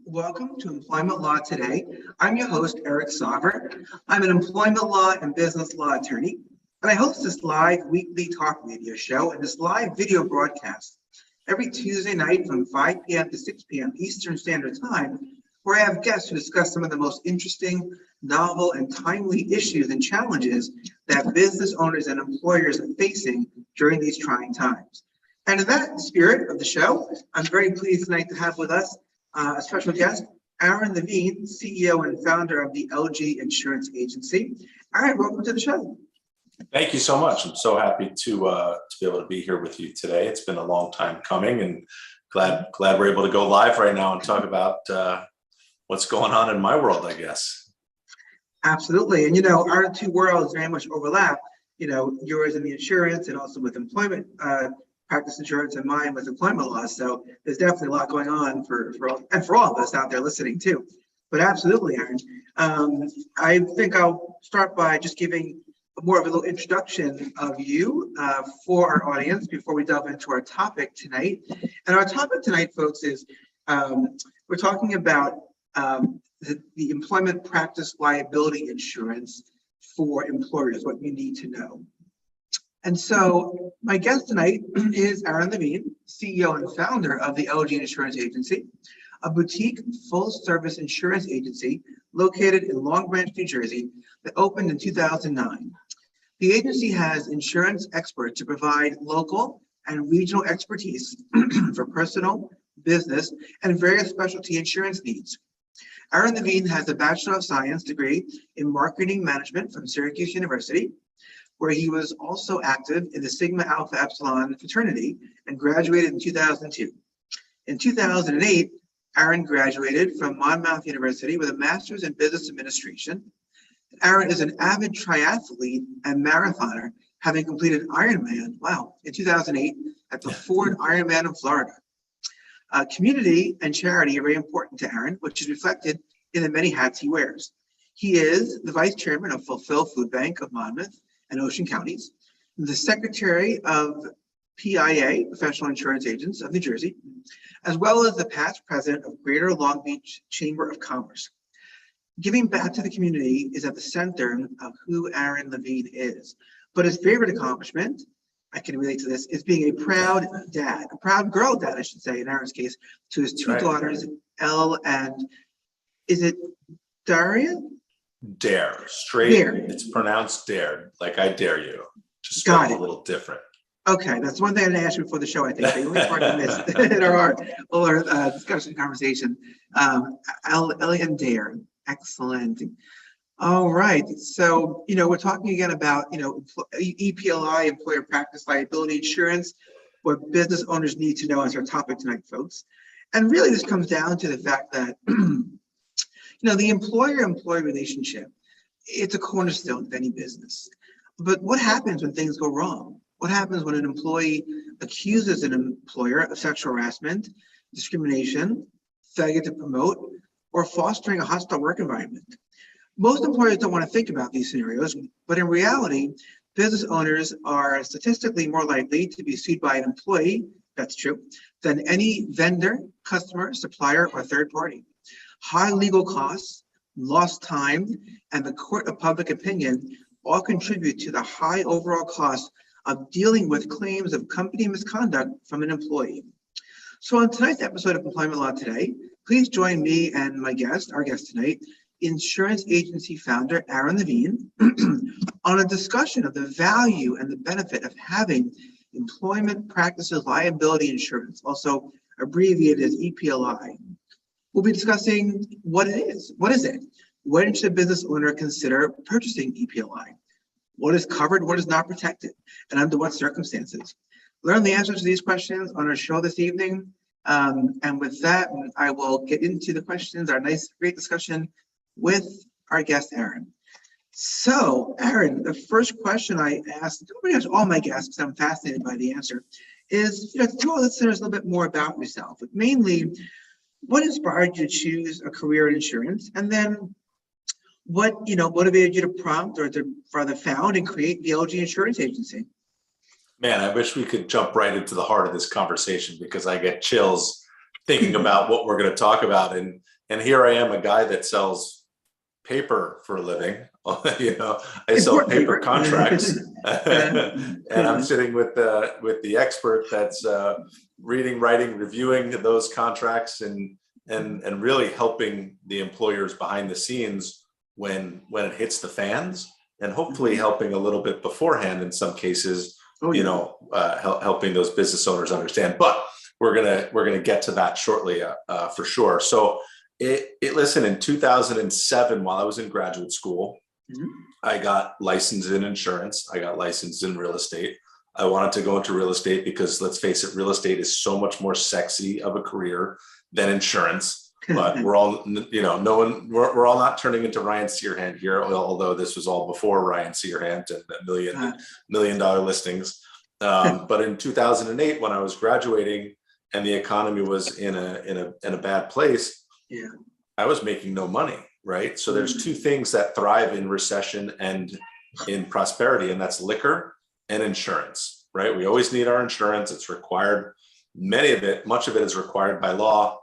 Welcome to Employment Law Today. I'm your host, Eric Sauver. I'm an employment law and business law attorney, and I host this live weekly talk radio show and this live video broadcast every Tuesday night from 5 p.m. to 6 p.m. Eastern Standard Time, where I have guests who discuss some of the most interesting, novel, and timely issues and challenges that business owners and employers are facing during these trying times. And in that spirit of the show, I'm very pleased tonight to have with us a special guest, Aaron Levine, CEO and founder of the LG Insurance Agency. Aaron, welcome to the show. Thank you so much. I'm so happy to be able to be here with you today. It's been a long time coming, and glad we're able to go live right now and talk about what's going on in my world, I guess. Absolutely. And our two worlds very much overlap. Yours in the insurance and also with employment practice insurance, and mine with employment law. So there's definitely a lot going on for all of us out there listening too. But absolutely, Aaron. I think I'll start by just giving more of a little introduction of you for our audience before we delve into our topic tonight. And our topic tonight, folks, is we're talking about the employment practice liability insurance for employers, what you need to know. And so my guest tonight is Aaron Levine, CEO and founder of the LG Insurance Agency, a boutique full-service insurance agency located in Long Branch, New Jersey, that opened in 2009. The agency has insurance experts to provide local and regional expertise for personal, business, and various specialty insurance needs. Aaron Levine has a Bachelor of Science degree in Marketing Management from Syracuse University, where he was also active in the Sigma Alpha Epsilon fraternity and graduated in 2002. In 2008, Aaron graduated from Monmouth University with a master's in business administration. Aaron is an avid triathlete and marathoner, having completed Ironman, in 2008 at the Ford Ironman in Florida. Community and charity are very important to Aaron, which is reflected in the many hats he wears. He is the vice chairman of Fulfill Food Bank of Monmouth and Ocean Counties, the secretary of PIA, Professional Insurance Agents of New Jersey, as well as the past president of Greater Long Beach Chamber of Commerce. Giving back to the community is at the center of who Aaron Levine is. But his favorite accomplishment, I can relate to this, is being a proud dad, a proud girl dad, I should say, in Aaron's case, to his two daughters, Elle and, is it Daria? Dare, straight. Dare. It's pronounced dare, like I dare you. Just spelled a little different. Okay, that's one thing I didn't ask you before the show. I think the only part I missed in our discussion conversation. Ellie and Dare, excellent. All right, so we're talking again about EPLI, Employer Practice Liability Insurance, what business owners need to know as our topic tonight, folks. And really, this comes down to the fact that the employer-employee relationship, it's a cornerstone of any business. But what happens when things go wrong? What happens when an employee accuses an employer of sexual harassment, discrimination, failure to promote, or fostering a hostile work environment? Most employers don't want to think about these scenarios, but in reality, business owners are statistically more likely to be sued by an employee, that's true, than any vendor, customer, supplier, or third party. High legal costs, lost time, and the court of public opinion all contribute to the high overall cost of dealing with claims of company misconduct from an employee. So on tonight's episode of Employment Law Today, please join me and our guest tonight, insurance agency founder Aaron Levine, on a discussion of the value and the benefit of having employment practices liability insurance, also abbreviated as EPLI. We'll be discussing what it is. What is it? When should a business owner consider purchasing EPLI? What is covered, what is not protected, and under what circumstances? Learn the answers to these questions on our show this evening. And with that, I will get into the questions, our nice, great discussion with our guest, Aaron. So, Aaron, the first question I asked all my guests, because I'm fascinated by the answer, is tell our listeners a little bit more about yourself, but mainly, what inspired you to choose a career in insurance? And then what motivated you to prompt or to rather found and create the LG Insurance Agency? Man, I wish we could jump right into the heart of this conversation because I get chills thinking about what we're going to talk about. And here I am, a guy that sells paper for a living. I sell Important paper paper. contracts, and I'm sitting with the expert that's reading, writing, reviewing those contracts, and really helping the employers behind the scenes when it hits the fans, and hopefully helping a little bit beforehand in some cases. Helping those business owners understand. But we're gonna get to that shortly, for sure. So listen, in 2007, while I was in graduate school, I got licensed in insurance. I got licensed in real estate. I wanted to go into real estate because, let's face it, real estate is so much more sexy of a career than insurance. But we're all, we're all not turning into Ryan Searhand here, although this was all before Ryan Searhand and $1 million listings. But in 2008, when I was graduating and the economy was in a bad place, I was making no money, right? So there's two things that thrive in recession and in prosperity, and that's liquor and insurance, right? We always need our insurance. It's required. Much of it is required by law.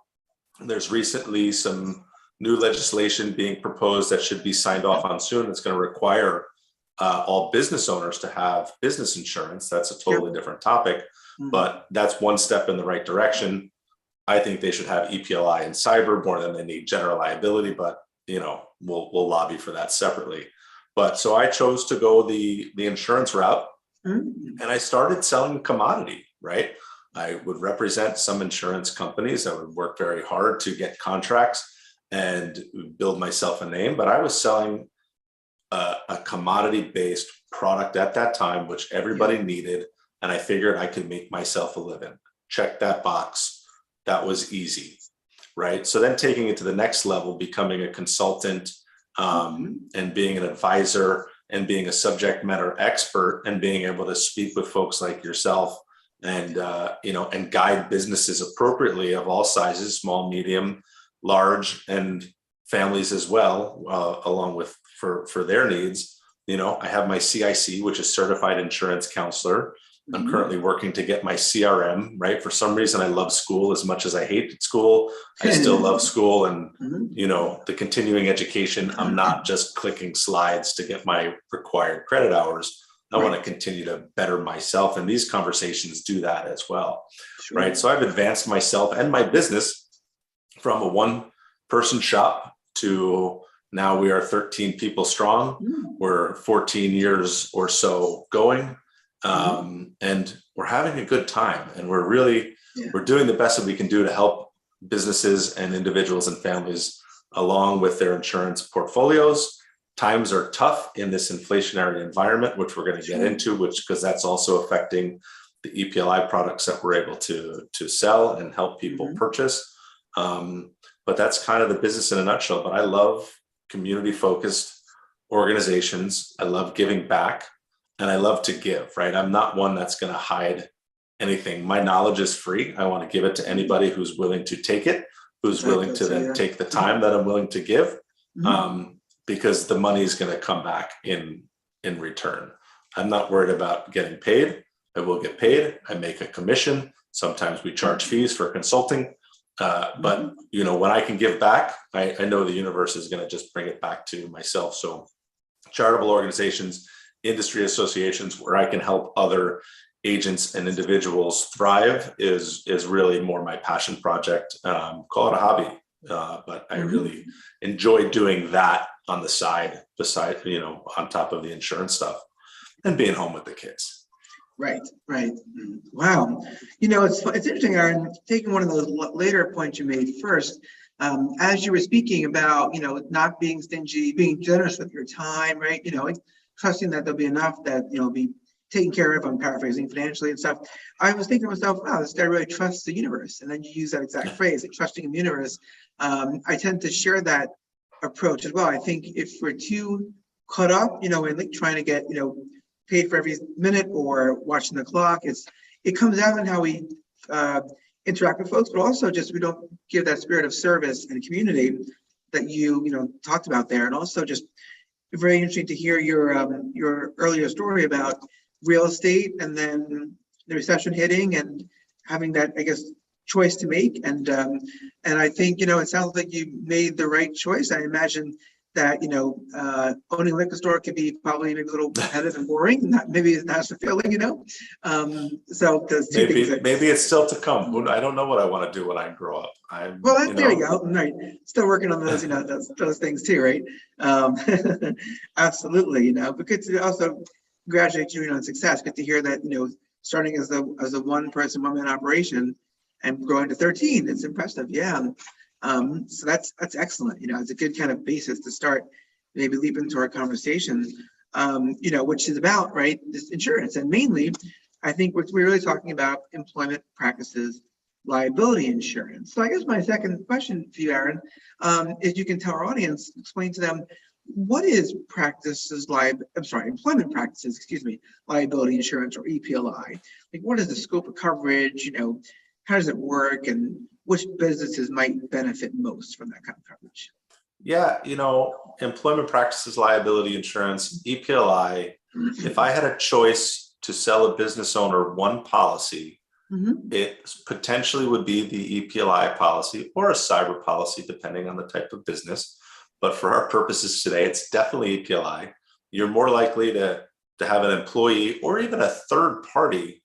There's recently some new legislation being proposed that should be signed off on soon. It's going to require all business owners to have business insurance. That's a totally different topic, but that's one step in the right direction. I think they should have EPLI and cyber more than they need general liability, but we'll lobby for that separately. But so I chose to go the insurance route, and I started selling commodity, right? I would represent some insurance companies. I would work very hard to get contracts and build myself a name, but I was selling a commodity-based product at that time, which everybody needed, and I figured I could make myself a living. Check that box. That was easy, right? So then taking it to the next level, becoming a consultant, and being an advisor and being a subject matter expert and being able to speak with folks like yourself and and guide businesses appropriately of all sizes, small, medium, large, and families as well, along with for their needs. I have my CIC, which is Certified Insurance Counselor. I'm currently working to get my CRM, right? For some reason, I love school as much as I hated school. I still love school and, the continuing education. I'm not just clicking slides to get my required credit hours. I want to continue to better myself. And these conversations do that as well, right? So I've advanced myself and my business from a one-person shop to now we are 13 people strong. We're 14 years or so going. And we're having a good time, and we're doing the best that we can do to help businesses and individuals and families along with their insurance portfolios. Times are tough in this inflationary environment, which we're going to get into, because that's also affecting the EPLI products that we're able to sell and help people purchase. But that's kind of the business in a nutshell. But I love community-focused organizations. I love giving back. And I love to give, right? I'm not one that's going to hide anything. My knowledge is free. I want to give it to anybody who's willing to take it, who's willing to then take the time that I'm willing to give, because the money is going to come back in return. I'm not worried about getting paid. I will get paid. I make a commission. Sometimes we charge fees for consulting. But when I can give back, I know the universe is going to just bring it back to myself. So charitable organizations, industry associations where I can help other agents and individuals thrive is really more my passion project. Call it a hobby, but I really enjoy doing that on the side, on top of the insurance stuff and being home with the kids. Right. Wow. It's interesting, Aaron, taking one of those later points you made first, as you were speaking about, not being stingy, being generous with your time, right? Trusting that there'll be enough that, be taken care of. I'm paraphrasing financially and stuff. I was thinking to myself, wow, this guy really trusts the universe. And then you use that exact phrase, like trusting the universe. I tend to share that approach as well. I think if we're too caught up, in like trying to get, paid for every minute or watching the clock, it comes out in how we interact with folks, but also just we don't give that spirit of service and community that you talked about there. And also just very interesting to hear your earlier story about real estate and then the recession hitting and having that, I guess, choice to make. And I think, it sounds like you made the right choice. I imagine that, owning a liquor store could be probably maybe a little repetitive and boring. Maybe it's not fulfilling, So there's two things. Maybe it's still to come. I don't know what I want to do when I grow up. There you go. Right. Still working on those, those things too, right? Absolutely, but good to also congratulate you on success. Good to hear that, starting as a one person, one man operation and growing to 13. It's impressive. Yeah. So that's excellent. It's a good kind of basis to start, maybe leap into our conversation, which is about, right, this insurance. And mainly, I think we're really talking about employment practices liability insurance. So I guess my second question for you, Aaron, is you can tell our audience, explain to them, what is employment practices, liability insurance, or EPLI? Like, what is the scope of coverage? How does it work, and which businesses might benefit most from that kind of coverage? Yeah, employment practices liability insurance, EPLI, if I had a choice to sell a business owner one policy, it potentially would be the EPLI policy or a cyber policy, depending on the type of business. But for our purposes today, it's definitely EPLI. You're more likely to have an employee or even a third party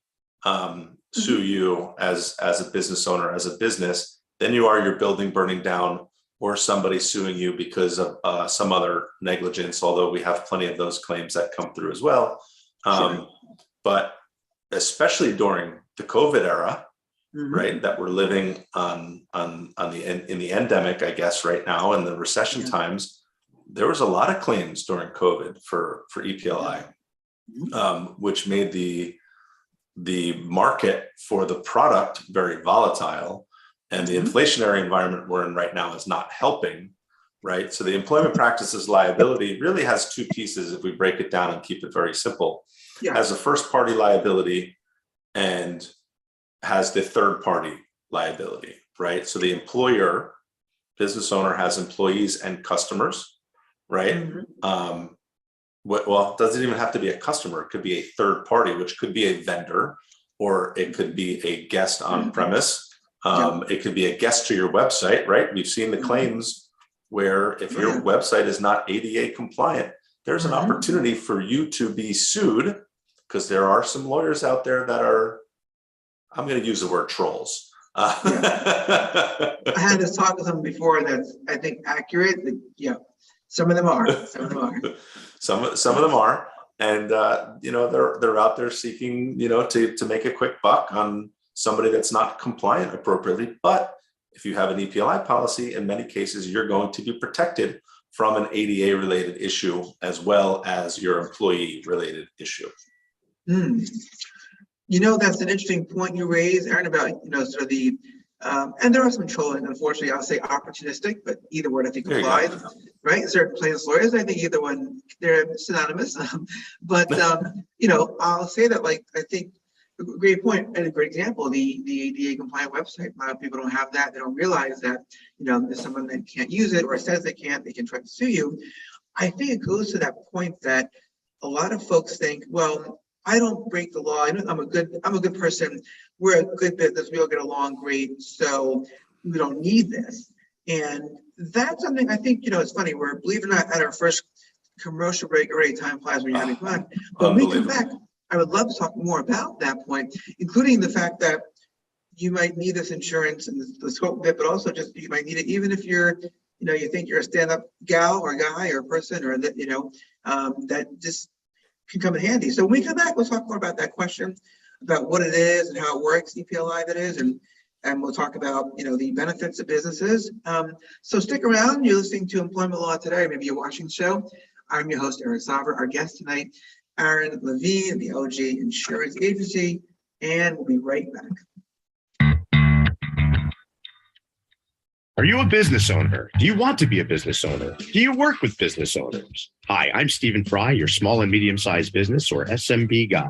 sue you as a business owner, as a business, than you are your building burning down or somebody suing you because of some other negligence, although we have plenty of those claims that come through as well. But especially during the COVID era, right, that we're living in the endemic, I guess, right now, in the recession times, there was a lot of claims during COVID for EPLI, which made the market for the product very volatile, and the inflationary environment we're in right now is not helping, right? So the employment practices liability really has two pieces if we break it down and keep it very simple. Has a first party liability and has the third party liability, right? So the employer, business owner, has employees and customers, right? Well, it doesn't even have to be a customer. It could be a third party, which could be a vendor, or it could be a guest on premise. It could be a guest to your website, right? We've seen the claims where if your website is not ADA compliant, there's an opportunity for you to be sued, because there are some lawyers out there that are, I'm going to use the word trolls. I had this talk with someone before that's, I think, accurate. Some of them are. Some of them are, and they're out there seeking, to make a quick buck on somebody that's not compliant appropriately. But if you have an EPLI policy, in many cases, you're going to be protected from an ADA related issue as well as your employee related issue. That's an interesting point you raise, Aaron, about, sort of the, and there are some trolling, unfortunately, I'll say opportunistic, but either word I think applies, right? Certain plaintiffs lawyers, I think either one, they're synonymous. But, I'll say that, I think a great point and a great example, the ADA compliant website. A lot of people don't have that. They don't realize that, there's someone that can't use it or says they can't, they can try to sue you. I think it goes to that point that a lot of folks think, well, I don't break the law. I'm a good person. We're a good business. We all get along great. So we don't need this. And that's something I think, it's funny. We're, believe it or not, at our first commercial break already. Time flies when you're having fun. But when we come back, I would love to talk more about that point, including the fact that you might need this insurance and the scope of it, but also just you might need it even if you're, you think you're a stand-up gal or guy or person, or that, that just can come in handy. So when we come back, we'll talk more about that question, about what it is and how it works, EPLI that is, and we'll talk about, the benefits of businesses. So stick around. You're listening to Employment Law Today, maybe you're watching the show. I'm your host, Aaron Saver. Our guest tonight, Aaron Levine, the OG Insurance Agency, and we'll be right back. Are you a business owner? Do you want to be a business owner? Do you work with business owners? Hi, I'm Stephen Fry, your small and medium-sized business or SMB guy,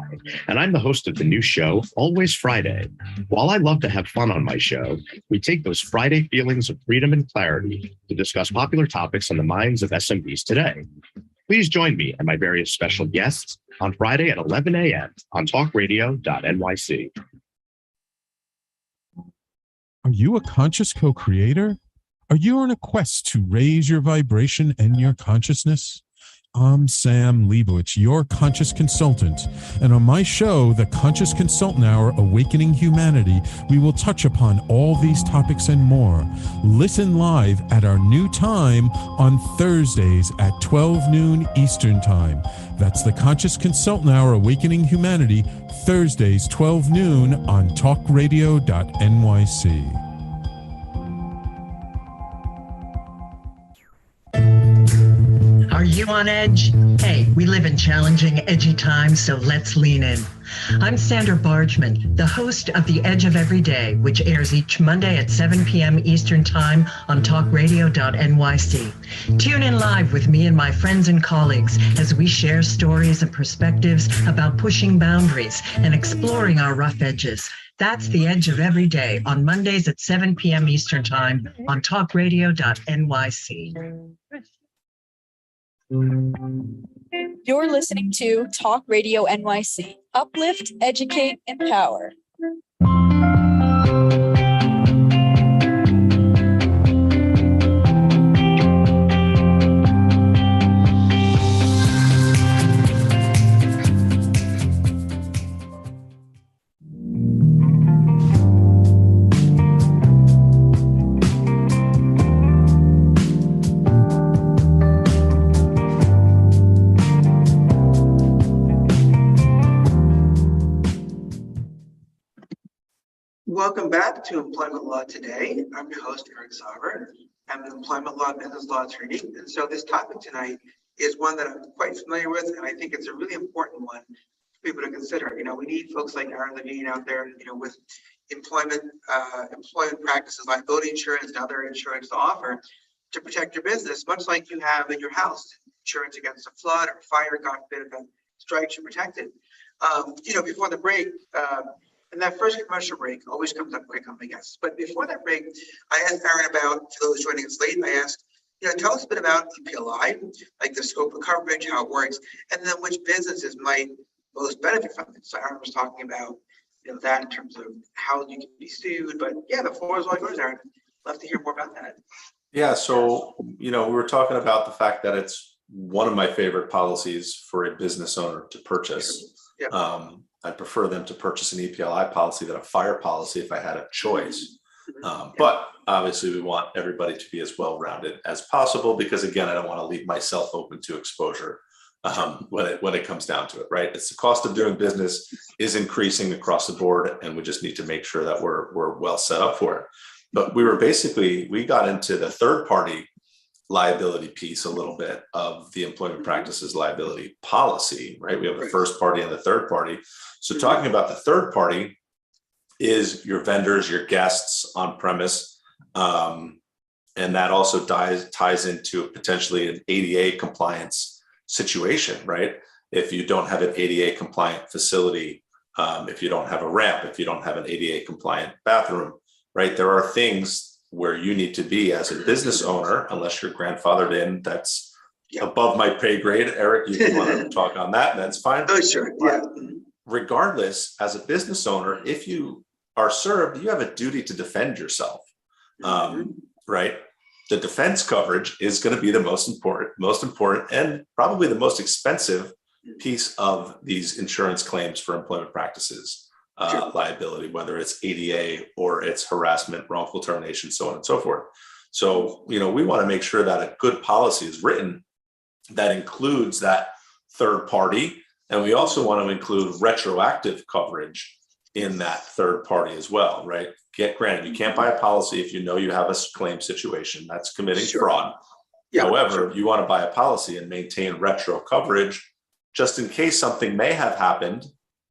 and I'm the host of the new show, Always Friday. While I love to have fun on my show, we take those Friday feelings of freedom and clarity to discuss popular topics on the minds of SMBs today. Please join me and my various special guests on Friday at 11 a.m. on talkradio.nyc. Are you a conscious co-creator? Are you on a quest to raise your vibration and your consciousness? I'm Sam Leibowitz, your conscious consultant. And on my show, The Conscious Consultant Hour, Awakening Humanity, we will touch upon all these topics and more. Listen live at our new time on Thursdays at 12 noon Eastern Time. That's The Conscious Consultant Hour, Awakening Humanity, Thursdays, 12 noon on talkradio.nyc. Are you on edge? Hey, we live in challenging, edgy times, so let's lean in. I'm Sandra Bargman, the host of The Edge of Every Day, which airs each Monday at 7 p.m. Eastern Time on talkradio.nyc. Tune in live with me and my friends and colleagues as we share stories and perspectives about pushing boundaries and exploring our rough edges. That's The Edge of Every Day on Mondays at 7 p.m. Eastern Time on talkradio.nyc. You're listening to Talk Radio NYC. Uplift, educate, empower. Welcome back to Employment Law Today. I'm your host, Eric Sauber. I'm an employment law, business law attorney. And so this topic tonight is one that I'm quite familiar with, and I think it's a really important one for people to consider. You know, we need folks like Aaron Levine out there, you know, with employment practices, liability insurance, and other insurance to offer to protect your business, much like you have in your house, insurance against a flood or fire, God forbid, if that strikes you protected. You know, before the break, and that first commercial break always comes up quick on my guests. But before that break, I asked Aaron about, for those joining us late, I asked, you know, tell us a bit about EPLI, like the scope of coverage, how it works, and then which businesses might most benefit from it. So Aaron was talking about, you know, that in terms of how you can be sued. But yeah, the floor is all yours, Aaron. Love to hear more about that. Yeah, so, you know, we were talking about the fact that it's one of my favorite policies for a business owner to purchase. Yeah. I'd prefer them to purchase an EPLI policy than a fire policy if I had a choice. But obviously we want everybody to be as well-rounded as possible, because again, I don't want to leave myself open to exposure when it comes down to it, right? It's the cost of doing business is increasing across the board, and we just need to make sure that we're well set up for it. But we got into the third-party liability piece a little bit of the employment practices liability policy, right? We have the first party and the third party. So talking about the third party is your vendors, your guests on premise. And that also ties into potentially an ADA compliance situation, right? If you don't have an ADA compliant facility, if you don't have a ramp, if you don't have an ADA compliant bathroom, right? There are things where you need to be as a business owner, unless you're grandfathered in, that's above my pay grade. Eric, you want to talk on that, that's fine. Oh, sure. Yeah. Regardless, as a business owner, if you are served, you have a duty to defend yourself, right? The defense coverage is going to be the most important, and probably the most expensive piece of these insurance claims for employment practices. Liability, whether it's ADA or it's harassment, wrongful termination, so on and so forth. So, you know, we want to make sure that a good policy is written that includes that third party. And we also want to include retroactive coverage in that third party as well, right? Granted, you can't buy a policy if you know you have a claim situation. That's committing fraud. However, you want to buy a policy and maintain retro coverage just in case something may have happened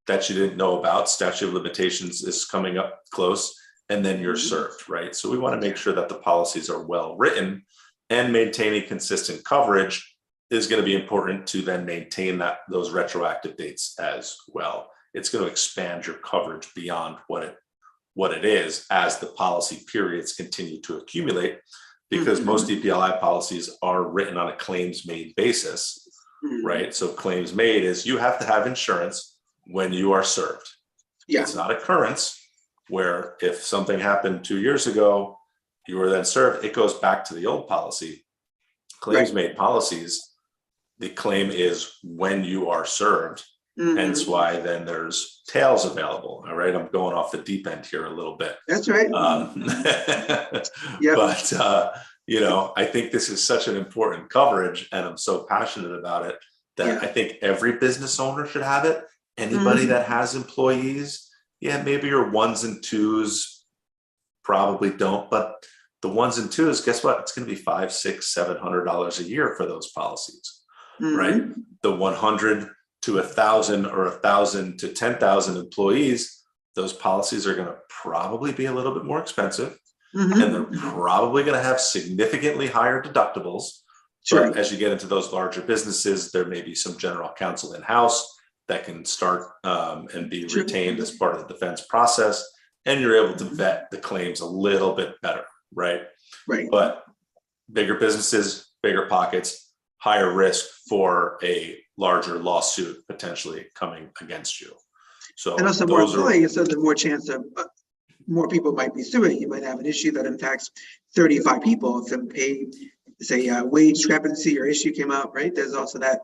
that you didn't know about. Statute of limitations is coming up close, and then you're served, right? So we want to make sure that the policies are well written, and maintaining consistent coverage is going to be important to then maintain those retroactive dates as well. It's going to expand your coverage beyond what it is as the policy periods continue to accumulate, because most EPLI policies are written on a claims made basis, right? So claims made is you have to have insurance when you are served. It's not occurrence. where if something happened 2 years ago, you were then served, it goes back to the old policy. Claims made policies, the claim is when you are served. Hence why then there's tails available. All right. I'm going off the deep end here a little bit. That's right. But, I think this is such an important coverage, and I'm so passionate about it that I think every business owner should have it. Anybody that has employees, maybe your ones and twos probably don't, but the ones and twos, guess what? It's going to be $500, $600, $700 a year for those policies, right? The 100 to 1,000 or 1,000 to 10,000 employees, those policies are going to probably be a little bit more expensive, and they're probably going to have significantly higher deductibles. Sure. But as you get into those larger businesses, there may be some general counsel in-house that can start and be retained as part of the defense process, and you're able to vet the claims a little bit better, right? Right. But bigger businesses, bigger pockets, higher risk for a larger lawsuit potentially coming against you. So, and also more employees, so the more chance of more people might be suing. You might have an issue that impacts 35 people if some pay, say, wage discrepancy or issue came up, right? There's also that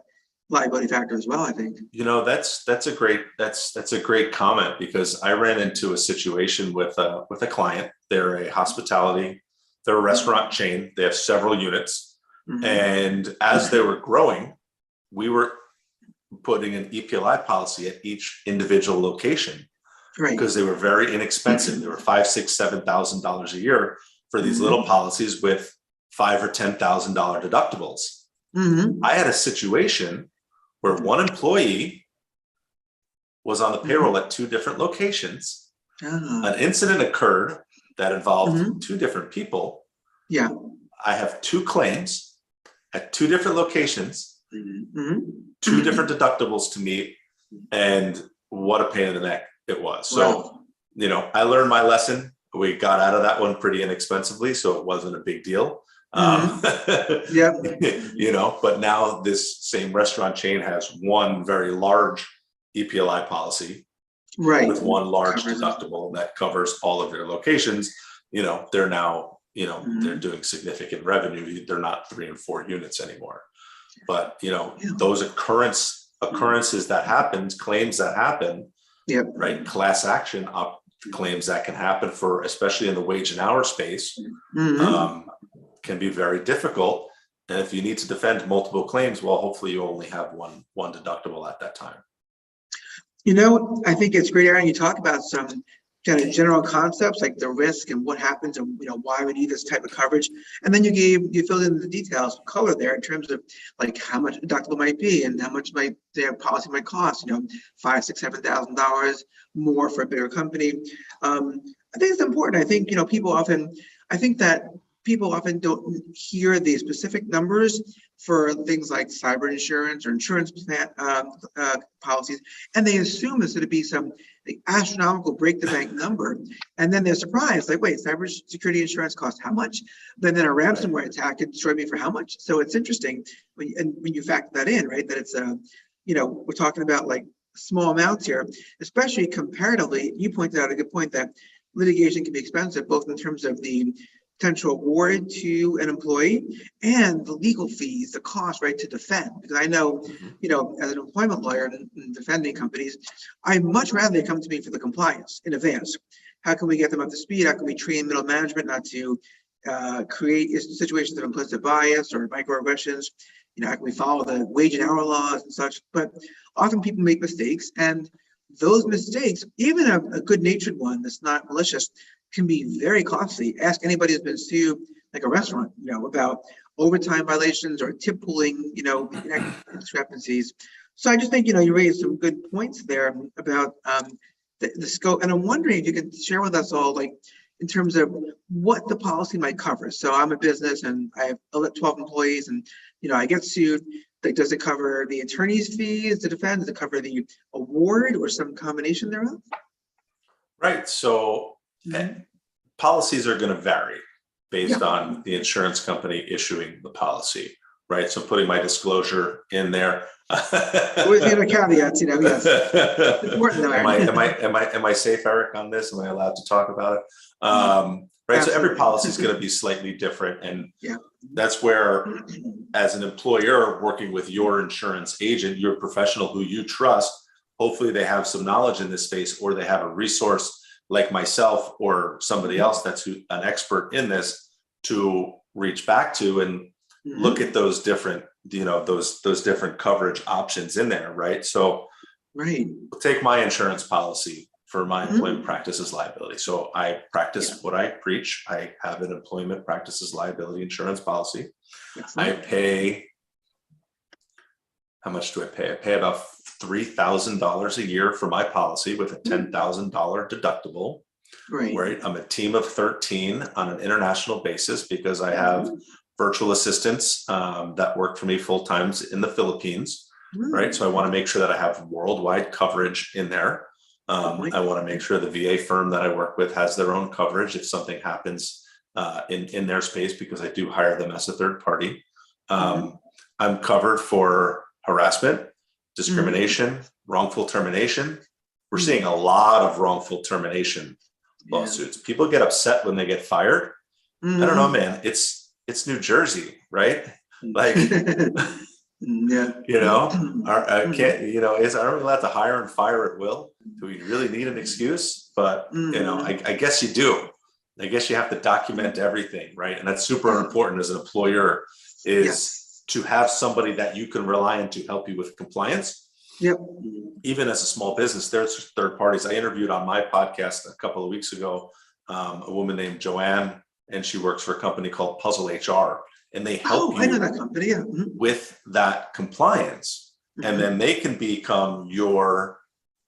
liability factor as well, I think. That's a great comment, because I ran into a situation with a client. They're a restaurant chain. They have several units, and as they were growing, we were putting an EPLI policy at each individual location, because they were very inexpensive. They were $5,000, $6,000, $7,000 a year for these little policies with $5,000 or $10,000 deductibles. I had a situation where one employee was on the payroll at two different locations. An incident occurred that involved two different people. I have two claims at two different locations, two different deductibles to meet, and what a pain in the neck it was. So, I learned my lesson. We got out of that one pretty inexpensively, so it wasn't a big deal. But now this same restaurant chain has one very large EPLI policy, with one large deductible that covers all of their locations. They're now, they're doing significant revenue. They're not 3 and 4 units anymore. But, those occurrences that happens, claims that happen, right? Class action claims that can happen for, especially in the wage and hour space, can be very difficult. And if you need to defend multiple claims, well, hopefully you only have one deductible at that time. I think it's great, Aaron, you talk about some kind of general concepts like the risk and what happens and why we need this type of coverage. And then you filled in the details, color there in terms of like how much deductible might be and how much their policy might cost, $5,000, $6,000, $7,000 more for a bigger company. I think it's important. I think, people often don't hear the specific numbers for things like cyber insurance or insurance policies, and they assume it's going to be some astronomical break the bank number, and then they're surprised, like, wait, cyber security insurance costs how much? But then a ransomware attack could destroy me for how much? So it's interesting when you factor that in, right? That it's we're talking about like small amounts here, especially comparatively. You pointed out a good point that litigation can be expensive, both in terms of the potential award to an employee and the legal fees, the cost, right, to defend. Because I know, as an employment lawyer and defending companies, I'd much rather they come to me for the compliance in advance. How can we get them up to speed? How can we train middle management not to create situations of implicit bias or microaggressions? How can we follow the wage and hour laws and such? But often people make mistakes, and those mistakes, even a good-natured one that's not malicious, can be very costly. Ask anybody who's been sued, like a restaurant, about overtime violations or tip pooling, discrepancies. So I just think, you raised some good points there about the scope. And I'm wondering if you can share with us all, like, in terms of what the policy might cover. So I'm a business and I have 12 employees, and, I get sued. Like, does it cover the attorney's fees to defend? Does it cover the award or some combination thereof? Right. So policies are going to vary based on the insurance company issuing the policy. right? So putting my disclosure in there. With the caveats, yes. It's important though, Eric. Am I safe, Eric, on this? Am I allowed to talk about it? Right. Absolutely. So every policy is going to be slightly different. And Yeah. that's where, as an employer working with your insurance agent, your professional who you trust, hopefully they have some knowledge in this space, or they have a resource like myself or somebody else that's an expert in this to reach back to and look at those different, those different coverage options in there, right? So right. we'll take my insurance policy for my employment practices liability. So I practice what I preach. I have an employment practices liability insurance policy. Excellent. I pay, how much do I pay? I pay about $3,000 a year for my policy with a $10,000 deductible. Right. I'm a team of 13 on an international basis because I have virtual assistants that work for me full time in the Philippines. Right. So I want to make sure that I have worldwide coverage in there. I want to make sure the VA firm that I work with has their own coverage if something happens in their space, because I do hire them as a third party. I'm covered for harassment, discrimination, wrongful termination. We're seeing a lot of wrongful termination lawsuits. People get upset when they get fired. I don't know, man. It's New Jersey, right? Like, I can't, are we allowed to hire and fire at will? Do we really need an excuse? But, I guess you do. I guess you have to document everything, right? And that's super important as an employer, is to have somebody that you can rely on to help you with compliance. Yep. Even as a small business, there's third parties. I interviewed on my podcast a couple of weeks ago, a woman named Joanne, and she works for a company called Puzzle HR. And they help I know that company, with that compliance. And then they can become your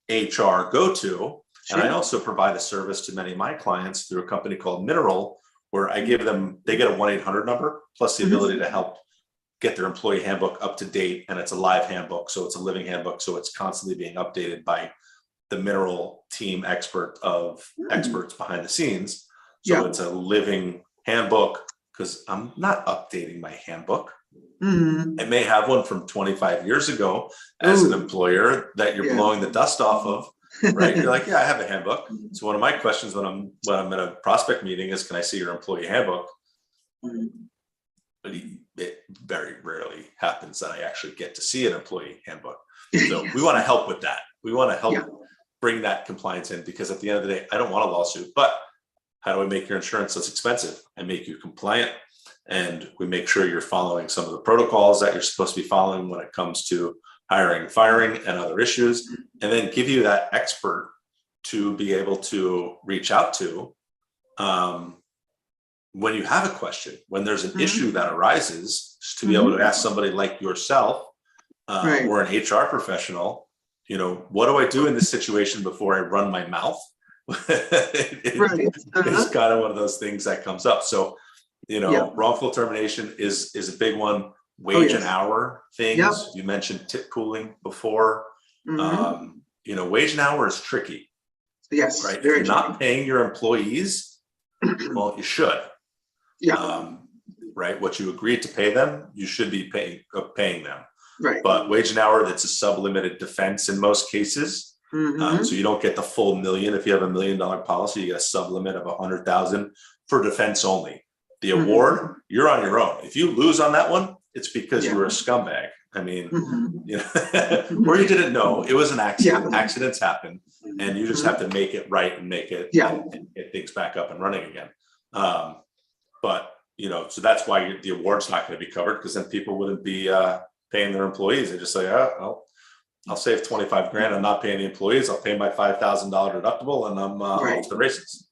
HR go-to. And I also provide a service to many of my clients through a company called Mineral, where I give them, they get a 1-800 number, plus the ability to help get their employee handbook up to date. And it's a live handbook. So it's a living handbook. So it's constantly being updated by the Mineral team expert of experts behind the scenes. So it's a living handbook, because I'm not updating my handbook. I may have one from 25 years ago as an employer that you're blowing the dust off of, right? You're like, yeah, I have a handbook. So one of my questions when I'm in a prospect meeting is, can I see your employee handbook? But it very rarely happens that I actually get to see an employee handbook. So we want to help with that. We want to help bring that compliance in, because at the end of the day, I don't want a lawsuit, but how do I make your insurance less expensive? I make you compliant, and we make sure you're following some of the protocols that you're supposed to be following when it comes to hiring, firing, and other issues, and then give you that expert to be able to reach out to when you have a question, when there's an issue that arises, just to be able to ask somebody like yourself or an HR professional, what do I do in this situation before I run my mouth? It's kind of one of those things that comes up. So, wrongful termination is a big one. Wage and hour things. You mentioned tip pooling before. Wage and hour is tricky. Yes. Right. If you're not paying your employees, well, you should. Right. What you agreed to pay them, you should be paying them. Right. But wage and hour, that's a sublimited defense in most cases. So you don't get the full $1 million. If you have $1 million policy, you get a sublimit of 100,000 for defense only. The award, you're on your own. If you lose on that one, it's because you were a scumbag. I mean, or you didn't know it was an accident. Accidents happen, and you just have to make it right and make it and get things back up and running again. But so that's why the award's not going to be covered, because then people wouldn't be paying their employees. They just say, I'll save $25,000. I'm not paying the employees. I'll pay my $5,000 deductible, and I'm off to the races.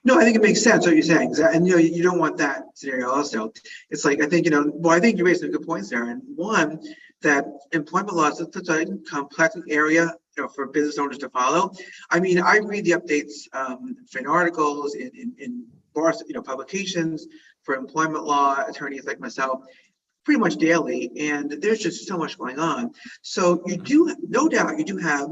No, I think it makes sense what you're saying, and you don't want that scenario. Also, it's like I think I think you raised some good points there. And one, that employment law is such a complex area for business owners to follow. I mean, I read the updates in articles, in publications for employment law attorneys like myself, pretty much daily, and there's just so much going on. So you do, no doubt, you do have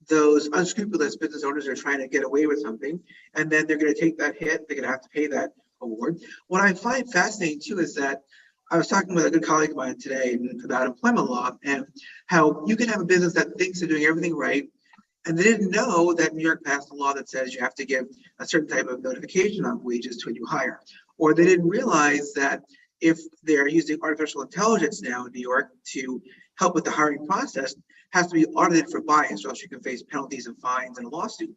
those unscrupulous business owners are trying to get away with something, and then they're going to take that hit. They're going to have to pay that award. What I find fascinating too is that I was talking with a good colleague of mine today about employment law and how you can have a business that thinks they're doing everything right, and they didn't know that New York passed a law that says you have to give a certain type of notification on wages to a new hire. Or they didn't realize that if they're using artificial intelligence now in New York to help with the hiring process, has to be audited for bias, or else you can face penalties and fines and a lawsuit.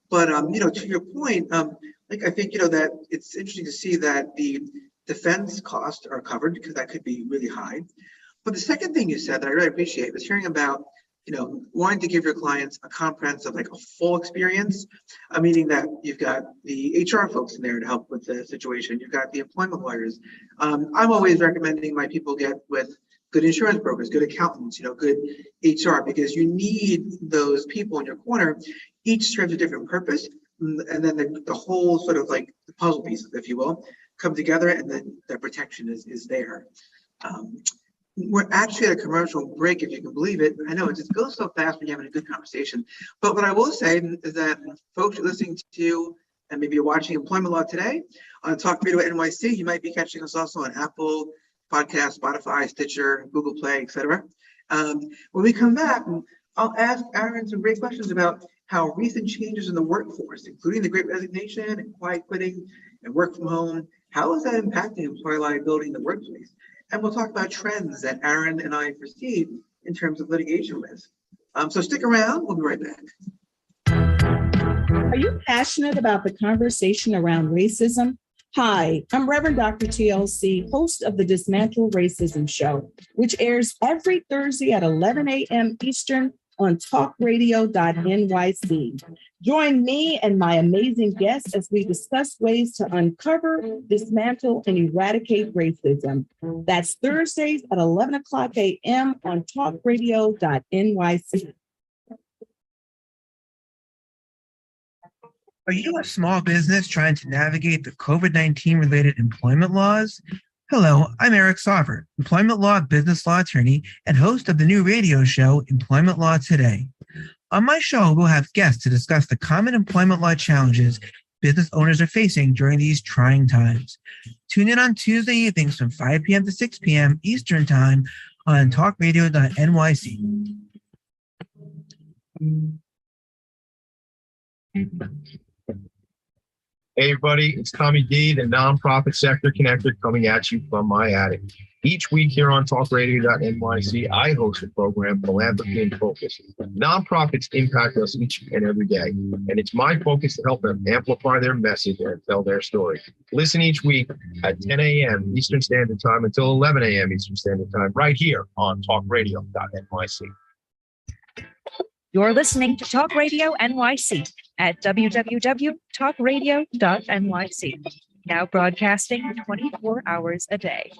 But to your point, I think that it's interesting to see that the defense costs are covered, because that could be really high. But the second thing you said that I really appreciate was hearing about wanting to give your clients a comprehensive, like a full experience, meaning that you've got the HR folks in there to help with the situation. You've got the employment lawyers. I'm always recommending my people get with good insurance brokers, good accountants, good HR, because you need those people in your corner. Each serves a different purpose. And then the whole sort of like the puzzle pieces, if you will, come together, and then the protection is there. We're actually at a commercial break, if you can believe it. I know it just goes so fast when you're having a good conversation. But what I will say is that folks are listening to, and maybe you're watching Employment Law Today on Talk Radio NYC, you might be catching us also on Apple Podcast, Spotify, Stitcher, Google Play, etc. When we come back, I'll ask Aaron some great questions about how recent changes in the workforce, including the Great Resignation and quiet quitting and work from home, how is that impacting employer liability in the workplace? And we'll talk about trends that Aaron and I foresee in terms of litigation risk. So stick around, we'll be right back. Are you passionate about the conversation around racism? Hi, I'm Reverend Dr. TLC, host of the Dismantle Racism Show, which airs every Thursday at 11 a.m. Eastern on talkradio.nyc. Join me and my amazing guests as we discuss ways to uncover, dismantle, and eradicate racism. That's Thursdays at 11 o'clock a.m. on talkradio.nyc. Are you a small business trying to navigate the COVID-19 related employment laws? Hello, I'm Eric Sauvert, employment law business law attorney and host of the new radio show, Employment Law Today. On my show, we'll have guests to discuss the common employment law challenges business owners are facing during these trying times. Tune in on Tuesday evenings from 5 p.m. to 6 p.m. Eastern Time on talkradio.nyc. Hey everybody, it's Tommy D, the nonprofit sector connector, coming at you from my attic. Each week here on talkradio.nyc, I host a program, Philanthropy in Focus. Nonprofits impact us each and every day, and it's my focus to help them amplify their message and tell their story. Listen each week at 10 a.m. Eastern Standard Time until 11 a.m. Eastern Standard Time, right here on talkradio.nyc. You're listening to Talk Radio NYC at www.talkradio.nyc, now broadcasting 24 hours a day.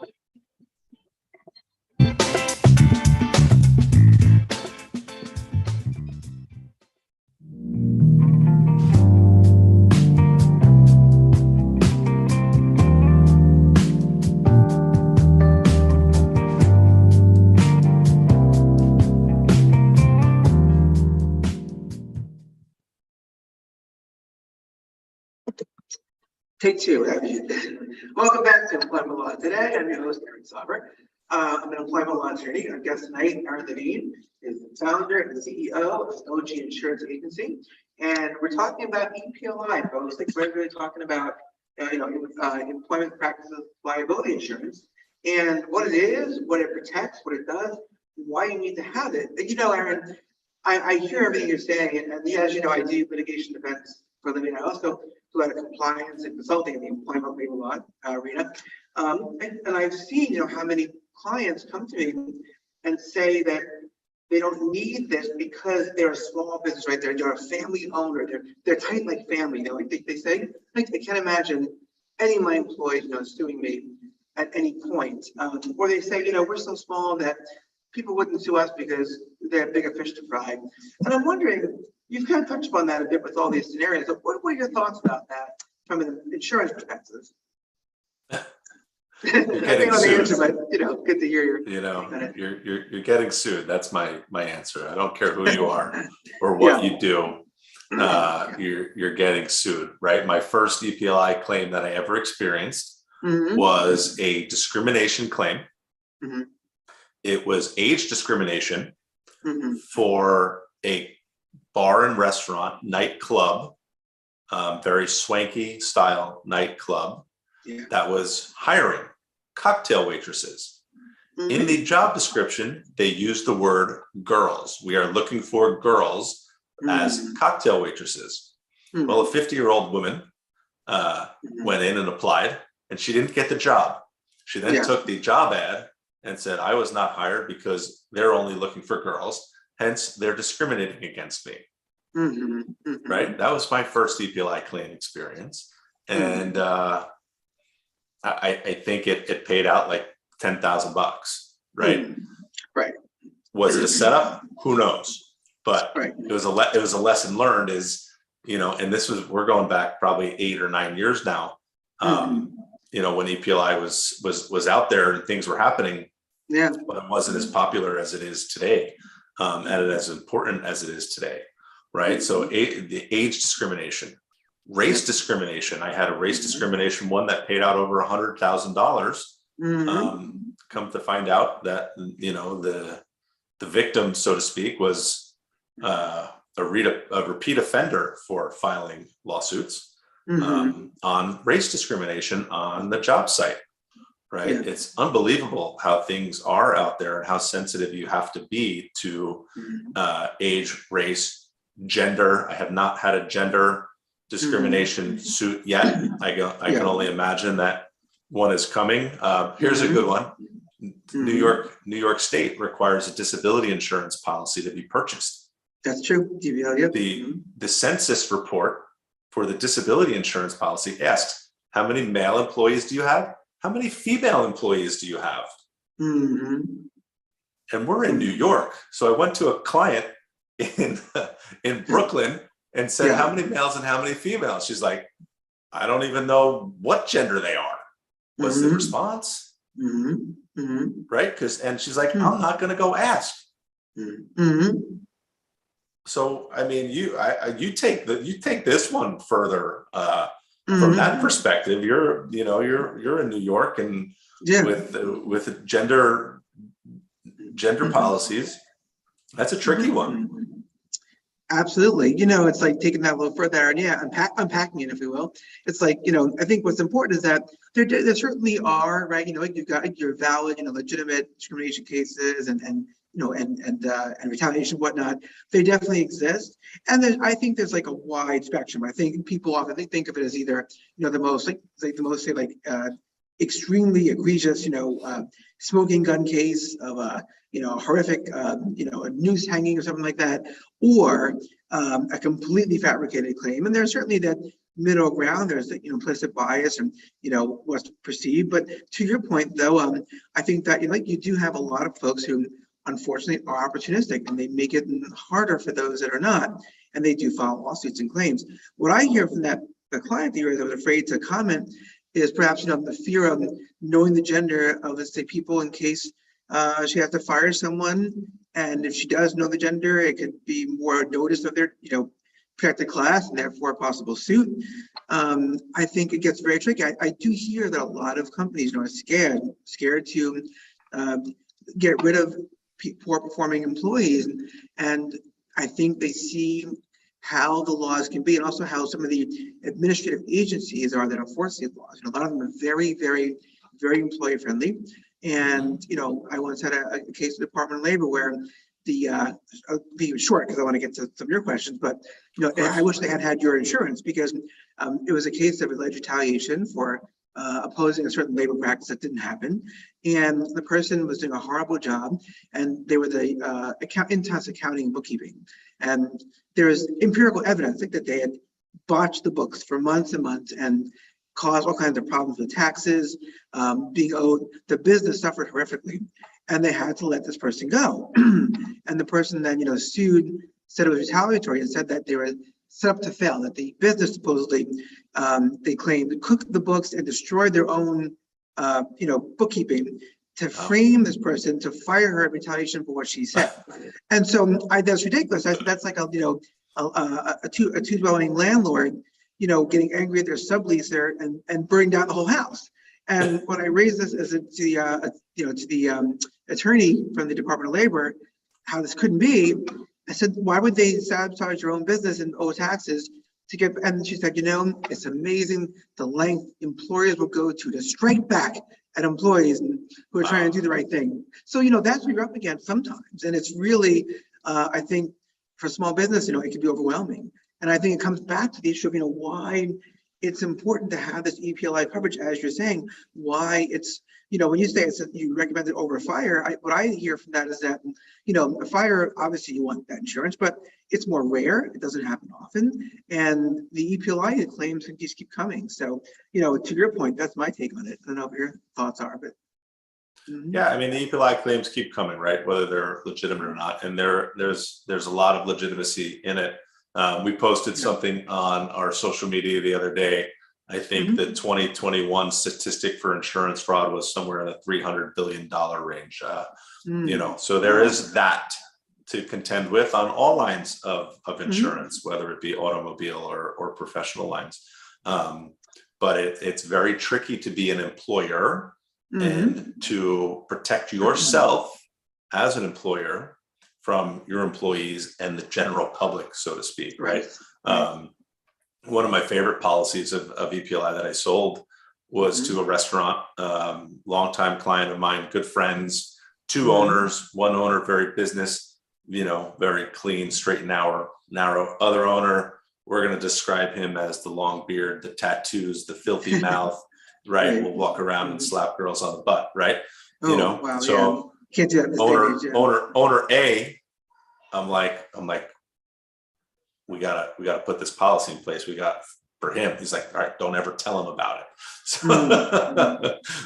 Take two. Welcome back to Employment Law Today. I'm your host, Aaron Sauvert. I'm an employment law attorney. Our guest tonight, Aaron Levine, is the founder and CEO of OG Insurance Agency. And we're talking about EPLI, folks. Like we're really talking about Employment Practices Liability Insurance and what it is, what it protects, what it does, why you need to have it. And, Aaron, I hear everything you're saying. And as you know, I do litigation defense for a living. I also do a lot of compliance and consulting in the employment labor law arena. And I've seen, how many clients come to me and say that they don't need this because they're a small business, right? They're a family owner. They're tight like family. Like they say, like they can't imagine any of my employees, suing me at any point. Or they say, we're so small that people wouldn't sue us because they have bigger fish to fry. And I'm wondering, you've kind of touched upon that a bit with all these scenarios. So what were your thoughts about that from an insurance perspective? You're getting sued. Answer, but good to hear you're getting sued. That's my answer. I don't care who you are or what you do. You're getting sued, right? My first EPLI claim that I ever experienced was a discrimination claim. It was age discrimination for a bar and restaurant, nightclub, very swanky style nightclub that was hiring cocktail waitresses. In the job description, they used the word girls. We are looking for girls as cocktail waitresses. Well, a 50-year-old woman went in and applied, and she didn't get the job. She then took the job ad and said, I was not hired because they're only looking for girls. Hence, they're discriminating against me. Right? That was my first EPLI claim experience. And I think it paid out like $10,000, right? Right. Was it a setup? Who knows? But it was a lesson learned is, and we're going back probably 8 or 9 years now. When EPLI was out there and things were happening, but it wasn't as popular as it is today, and as important as it is today, right? So the age discrimination, race discrimination. I had a race discrimination one that paid out over $100,000. Come to find out that the victim, so to speak, was a repeat offender for filing lawsuits on race discrimination on the job site. Right. It's unbelievable how things are out there and how sensitive you have to be to age, race, gender. I have not had a gender discrimination suit yet. I can only imagine that one is coming. Here's a good one. New York State requires a disability insurance policy to be purchased. That's true. The census report for the disability insurance policy asks, how many male employees do you have? How many female employees do you have? And we're in New York. So I went to a client in Brooklyn and said, how many males and how many females? She's like, I don't even know what gender they are. Was the response? Right? And she's like, I'm not going to go ask. So, I mean, you take this one further. From that perspective, you're in New York and with gender policies, that's a tricky one. Absolutely. It's like taking that a little further and unpacking it, if we will. It's like, I think what's important is that there certainly are, right? You've got your valid, legitimate discrimination cases and retaliation, whatnot. They definitely exist. And then I think there's like a wide spectrum. I think people often think of it as either, the most extremely egregious, smoking gun case of a horrific, a noose hanging or something like that, or a completely fabricated claim. And there's certainly that middle ground. There's the implicit bias and what's perceived. But to your point, though, I think that you do have a lot of folks who unfortunately are opportunistic, and they make it harder for those that are not, and they do file lawsuits and claims. What I hear from the client that was afraid to comment is perhaps the fear of knowing the gender of, let's say, people in case she has to fire someone, and if she does know the gender, it could be more notice of their protected class and therefore a possible suit. I think it gets very tricky. I do hear that a lot of companies are scared to get rid of poor performing employees, and I think they see how the laws can be, and also how some of the administrative agencies are that enforce these laws. A lot of them are very, very, very employee friendly. And I once had a case with the Department of Labor where I'll be short because I want to get to some of your questions, but I wish they had your insurance, because it was a case of alleged retaliation for opposing a certain labor practice that didn't happen, and the person was doing a horrible job, and they were the in-house accounting and bookkeeping, and there is empirical evidence that they had botched the books for months and months and caused all kinds of problems with taxes being owed. The business suffered horrifically, and they had to let this person go. And the person then sued, said it was retaliatory, and said that they were set up to fail, that the business supposedly, they claimed, cooked the books and destroyed their own, bookkeeping to frame this person to fire her in retaliation for what she said. And so that's ridiculous. That's like a two-dwelling landlord, getting angry at their subleaser and burning down the whole house. And when I raised this as to the attorney from the Department of Labor, how this couldn't be, I said, why would they sabotage your own business and owe taxes to get? And she said, it's amazing the length employers will go to strike back at employees who are trying to do the right thing. So, that's what you're up against sometimes. And it's really, I think for small business, it can be overwhelming. And I think it comes back to the issue of, why it's important to have this EPLI coverage, as you're saying, why it's, when you say you recommend it over fire, what I hear from that is that, a fire, obviously you want that insurance, but it's more rare. It doesn't happen often. And the EPLI claims can just keep coming. So, to your point, that's my take on it. I don't know what your thoughts are, but. Yeah, I mean, the EPLI claims keep coming, right? Whether they're legitimate or not. And there's a lot of legitimacy in it. We posted something on our social media the other day. I think the 2021 statistic for insurance fraud was somewhere in the $300 billion range. So there is that to contend with on all lines of insurance, whether it be automobile or professional lines. But it's very tricky to be an employer and to protect yourself as an employer from your employees and the general public, so to speak, right? One of my favorite policies of EPLI that I sold was to a restaurant, longtime client of mine, good friends, two owners, one owner, very business, very clean, straight and narrow. Other owner, we're going to describe him as the long beard, the tattoos, the filthy mouth, right? We'll walk around and slap girls on the butt, right? Wow, so can't do that. Owner A, I'm like, we gotta put this policy in place. We got for him. He's like, all right, don't ever tell him about it. So,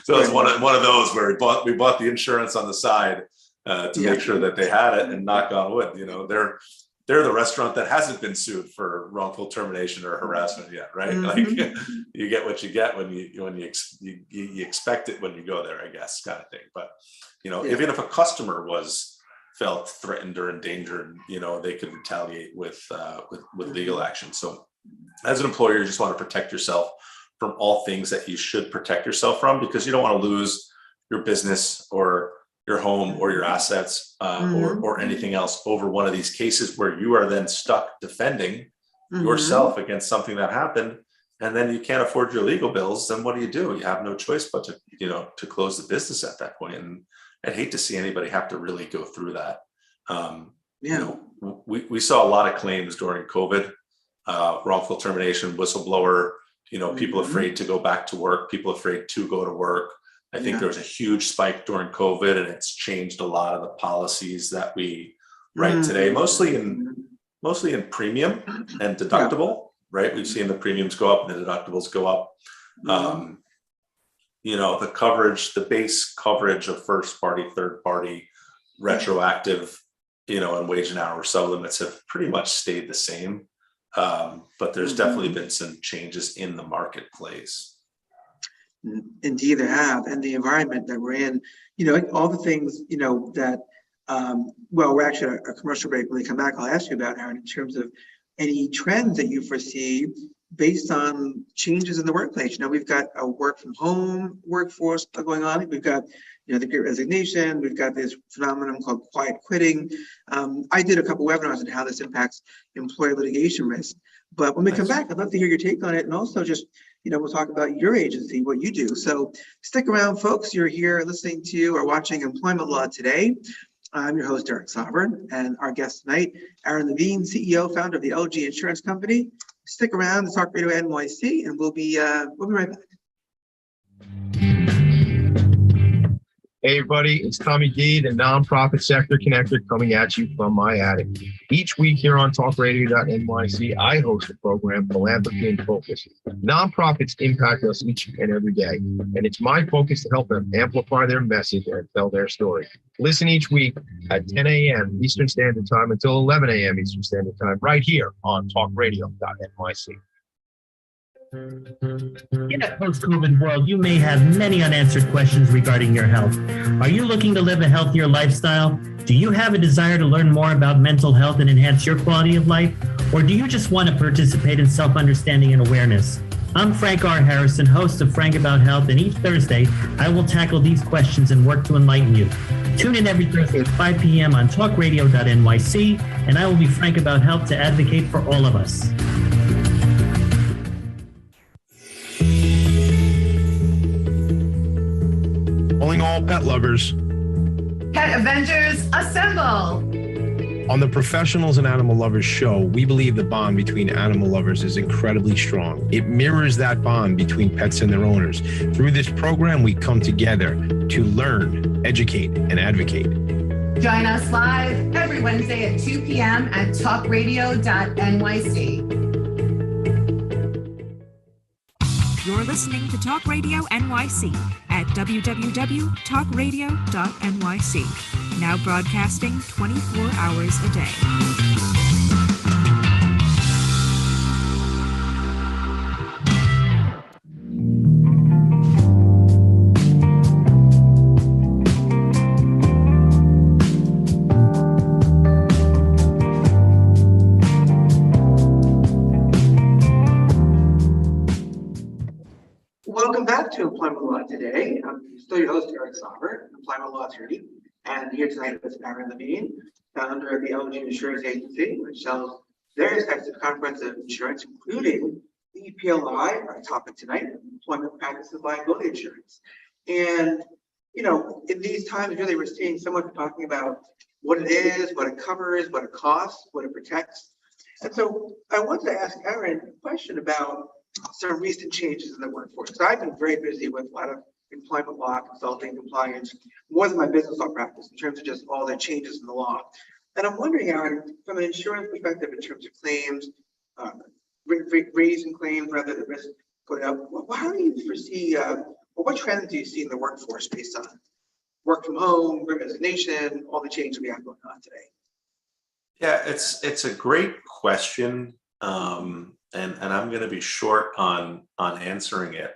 so it's one of those where we bought the insurance on the side to make sure that they had it, and knock on wood, they're the restaurant that hasn't been sued for wrongful termination or harassment yet, right? Like you get what you get when you expect it when you go there, I guess, kind of thing. But even if a customer felt threatened or endangered, they could retaliate with legal action. So as an employer, you just want to protect yourself from all things that you should protect yourself from, because you don't want to lose your business or your home or your assets or anything else over one of these cases where you are then stuck defending yourself against something that happened, and then you can't afford your legal bills. Then what do? You have no choice but to close the business at that point. And I'd hate to see anybody have to really go through that. We saw a lot of claims during COVID, wrongful termination, whistleblower, people afraid to go back to work, people afraid to go to work. I think there was a huge spike during COVID, and it's changed a lot of the policies that we write today, mostly in premium and deductible, right? We've seen the premiums go up and the deductibles go up. The coverage, the base coverage of first party, third party, retroactive, and wage and hour sublimits have pretty much stayed the same. But there's definitely been some changes in the marketplace. Indeed, there have. And the environment that we're in, all the things, that, we're actually at a commercial break. When we come back, I'll ask you about, Aaron, in terms of any trends that you foresee based on changes in the workplace. We've got a work from home workforce going on. We've got, the Great Resignation. We've got this phenomenon called quiet quitting. I did a couple webinars on how this impacts employer litigation risk. But when we come back, I'd love to hear your take on it, and also just, we'll talk about your agency, what you do. So stick around, folks. You're here listening to or watching Employment Law Today. I'm your host, Eric Sovereign, and our guest tonight, Aaron Levine, CEO, founder of the LG Insurance Company. Stick around to Talk Radio NYC, and we'll be right back. Hey everybody, it's Tommy D, the nonprofit sector connector, coming at you from my attic. Each week here on talkradio.nyc, I host a program, Philanthropy in Focus. Nonprofits impact us each and every day, and it's my focus to help them amplify their message and tell their story. Listen each week at 10 a.m. Eastern Standard Time until 11 a.m. Eastern Standard Time, right here on talkradio.nyc. In a post-COVID world, you may have many unanswered questions regarding your health. Are you looking to live a healthier lifestyle? Do you have a desire to learn more about mental health and enhance your quality of life? Or do you just want to participate in self-understanding and awareness? I'm Frank R. Harrison, host of Frank About Health, and each Thursday, I will tackle these questions and work to enlighten you. Tune in every Thursday at 5 p.m. on talkradio.nyc, and I will be frank about health to advocate for all of us. Calling all pet lovers. Pet Avengers, assemble! On the Professionals and Animal Lovers show, we believe the bond between animal lovers is incredibly strong. It mirrors that bond between pets and their owners. Through this program, we come together to learn, educate, and advocate. Join us live every Wednesday at 2 p.m. at talkradio.nyc. You're listening to Talk Radio NYC at www.talkradio.nyc. Now broadcasting 24 hours a day. Welcome back to Employment Law Today. I'm still your host, Eric Sauber, employment law attorney, and here tonight is Aaron Levine, founder of the LG Insurance Agency, which sells various types of comprehensive insurance, including the EPLI, our topic tonight, Employment Practices Liability Insurance. And, you know, in these times, really, we're seeing someone talking about what it is, what it covers, what it costs, what it protects. And so I wanted to ask Aaron a question about some recent changes in the workforce. So I've been very busy with a lot of employment law, consulting, compliance, more than my business law practice in terms of just all the changes in the law. And I'm wondering, Aaron, from an insurance perspective, in terms of claims, raising claims rather than risk going up, how do you foresee, or what trends do you see in the workforce based on work from home, resignation, all the changes we have going on today? Yeah, it's a great question. And I'm going to be short on answering it.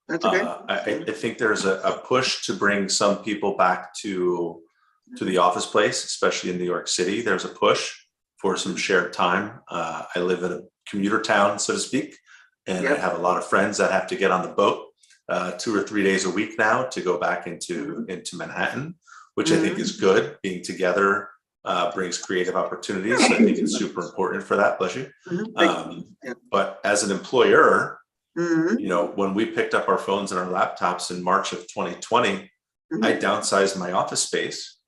That's okay. I think there's a push to bring some people back to the office place, especially in New York City. There's a push for some shared time. I live in a commuter town, so to speak, and I have a lot of friends that have to get on the boat 2 or 3 days a week now to go back into Manhattan, which I think is good. Being together brings creative opportunities. So I think it's super important for that. Bless you. But as an employer, you know, when we picked up our phones and our laptops in March of 2020, I downsized my office space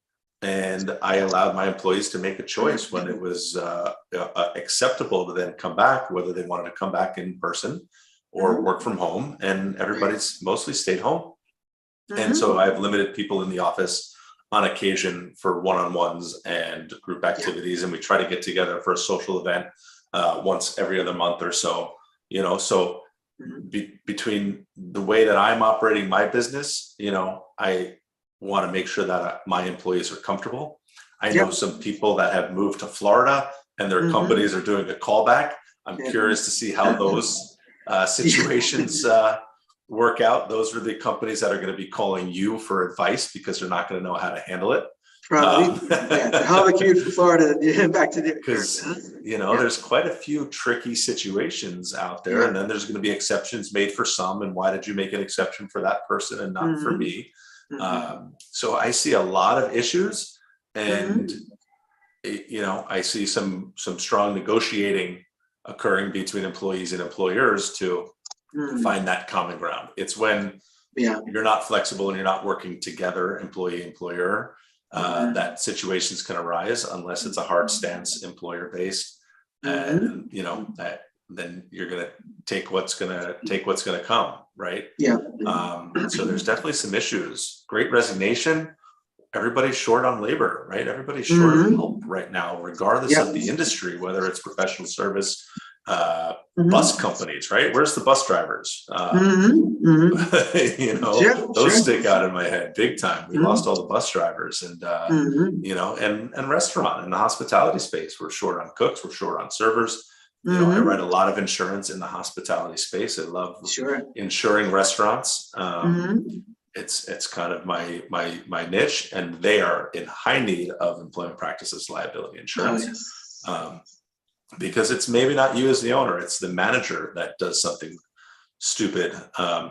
and I allowed my employees to make a choice when it was acceptable to then come back, whether they wanted to come back in person or work from home. And everybody's mostly stayed home. And so I've limited people in the office on occasion for one-on-ones and group activities. And we try to get together for a social event once every other month or so, you know, so between the way that I'm operating my business, you know, I want to make sure that my employees are comfortable. I know some people that have moved to Florida and their companies are doing a callback. I'm curious to see how those situations work out. Those are the companies that are going to be calling you for advice because they're not going to know how to handle it. Probably. How the commute from Florida back to the, because you know there's quite a few tricky situations out there, and then there's going to be exceptions made for some. And why did you make an exception for that person and not for me? So I see a lot of issues, and you know I see some strong negotiating occurring between employees and employers to find that common ground. It's when you're not flexible and you're not working together, employee-employer, that situations can arise unless it's a hard stance employer-based. And you know that then you're going to take what's going to come, right? So there's definitely some issues. Great resignation. Everybody's short on labor, right? Everybody's short of help right now, regardless of the industry, whether it's professional service, bus companies, right? Where's the bus drivers? You know, those stick out in my head big time. We lost all the bus drivers, and you know, and restaurant and the hospitality space. We're short on cooks. We're short on servers. You know, I write a lot of insurance in the hospitality space. I love insuring restaurants. It's kind of my niche, and they are in high need of employment practices liability insurance. Because it's maybe not you as the owner, it's the manager that does something stupid,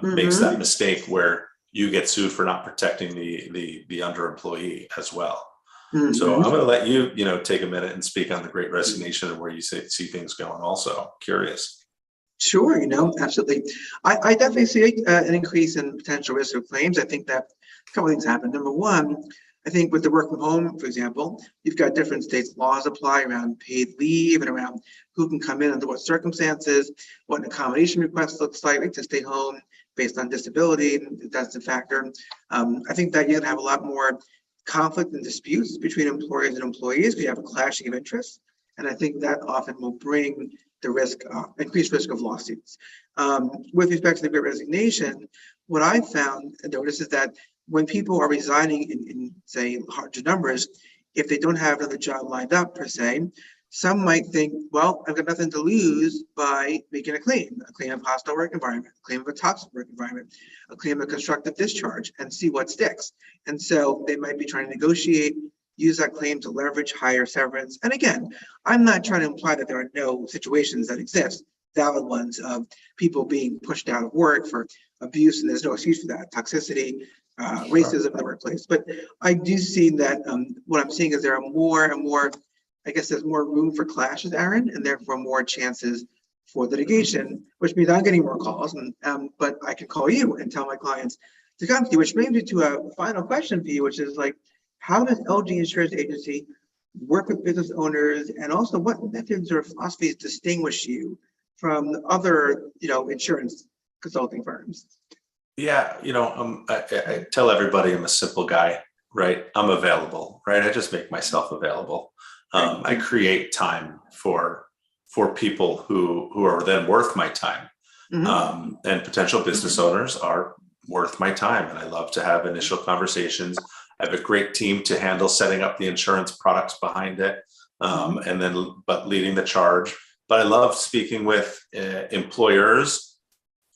makes that mistake where you get sued for not protecting the underemployee as well. So I'm going to let you, take a minute and speak on the Great Resignation and where you see things going. Also curious. Sure, absolutely. I definitely see an increase in potential risk of claims. I think that a couple of things happen. Number one, I think with the work from home, for example, you've got different states' laws apply around paid leave and around who can come in under what circumstances, what an accommodation request looks like to stay home based on disability. That's a factor. I think that you have a lot more conflict and disputes between employers and employees. We have a clashing of interests. And I think that often will bring the increased risk of lawsuits. With respect to the Great Resignation, what I found and noticed is that when people are resigning in say, larger numbers, if they don't have another job lined up per se, some might think, well, I've got nothing to lose by making a claim of hostile work environment, a claim of a toxic work environment, a claim of constructive discharge, and see what sticks. And so they might be trying to negotiate, use that claim to leverage higher severance. And again, I'm not trying to imply that there are no situations that exist, valid ones of people being pushed out of work for abuse, and there's no excuse for that, toxicity, racism in the workplace. But I do see that what I'm seeing is there are more and more, I guess there's more room for clashes, Aaron, and therefore more chances for litigation, which means I'm getting more calls, but I can call you and tell my clients to come to you, which brings me to a final question for you, which is like, how does LG Insurance Agency work with business owners, and also what methods or philosophies distinguish you from other, insurance consulting firms? Yeah, I tell everybody I'm a simple guy, right? I'm available, right? I just make myself available. I create time for people who are then worth my time, and potential business owners are worth my time. And I love to have initial conversations. I have a great team to handle setting up the insurance products behind it, but leading the charge. But I love speaking with employers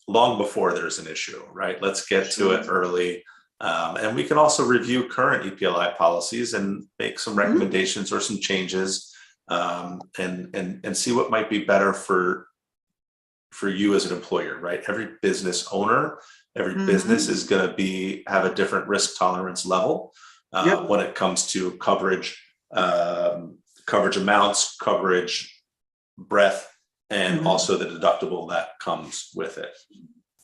long before there's an issue, right? Let's get to it early. And we can also review current EPLI policies and make some recommendations or some changes, and see what might be better for you as an employer, right? Every business owner, every business is going to have a different risk tolerance level when it comes to coverage, coverage amounts, coverage breadth, and also the deductible that comes with it.